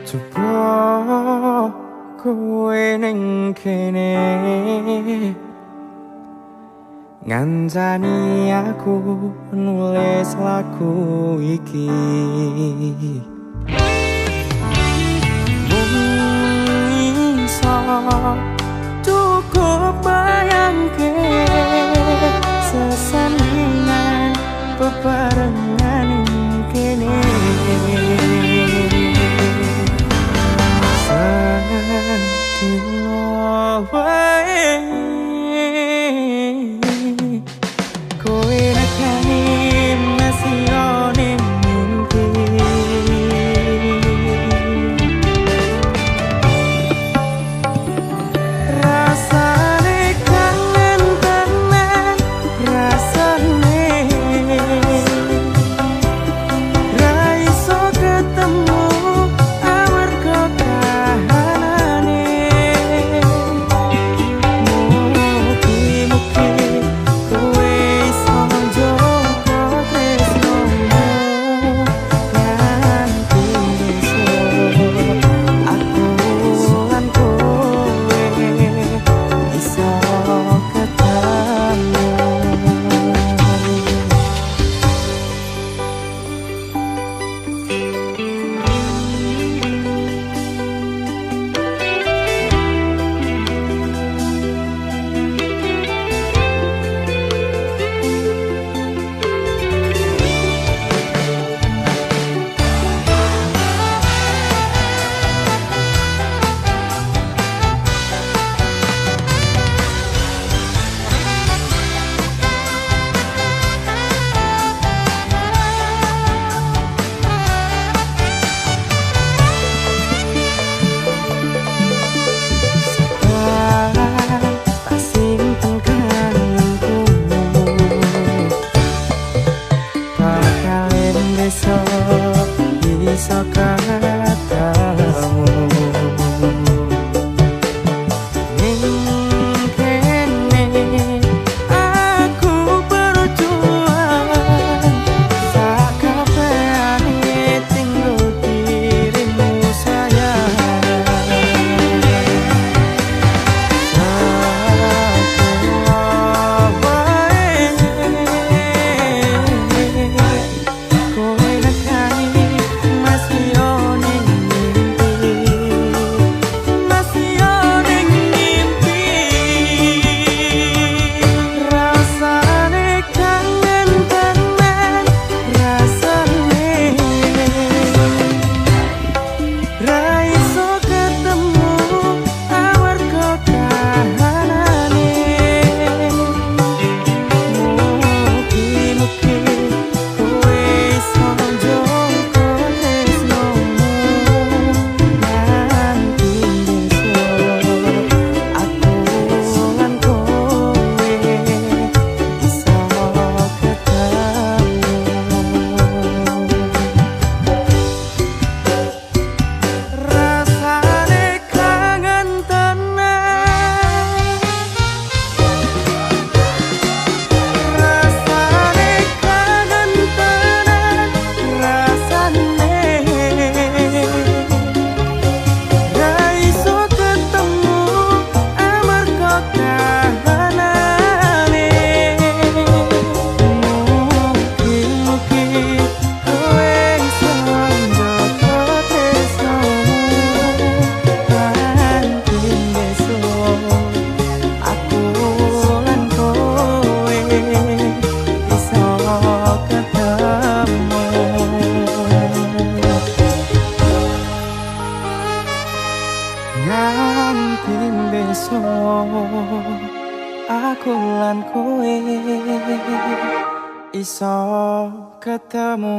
Coba kowe ning kene ngancani aku nulis lagu iki. Mung iso cukup bayangke sesandingan bebarengan ning kene. Sandino wae kowe nekani masih ono mimpi. Rasane kangen tenan, rasane ra iso ketemu amarga kahanane. Mugi-mugi kowe iso njogo tresnomu nganti esuk. Aku lan kowe iso ketemu. Iso ketemu ning kene aku berjuang sakabehane tinggo dirimu sayang. Kowe nekani masih ono mimpi, masih ono mimpi. Rasane kangen tenan, rasane ra iso ketemu amarga kahanane. Mugi-mugi kowe iso njogo tresnomu nganti esuk. Aku lan kowe iso ketemu. Rasane kangen tenan, rasane kangen tenan, rasane ra iso ketemu amarga kahanane. Mugi-mugi kowe iso njogo tresnomu nganti esuk. Aku lan kowe iso ketemu. Nganti besok aku lan kowe iso ketemu.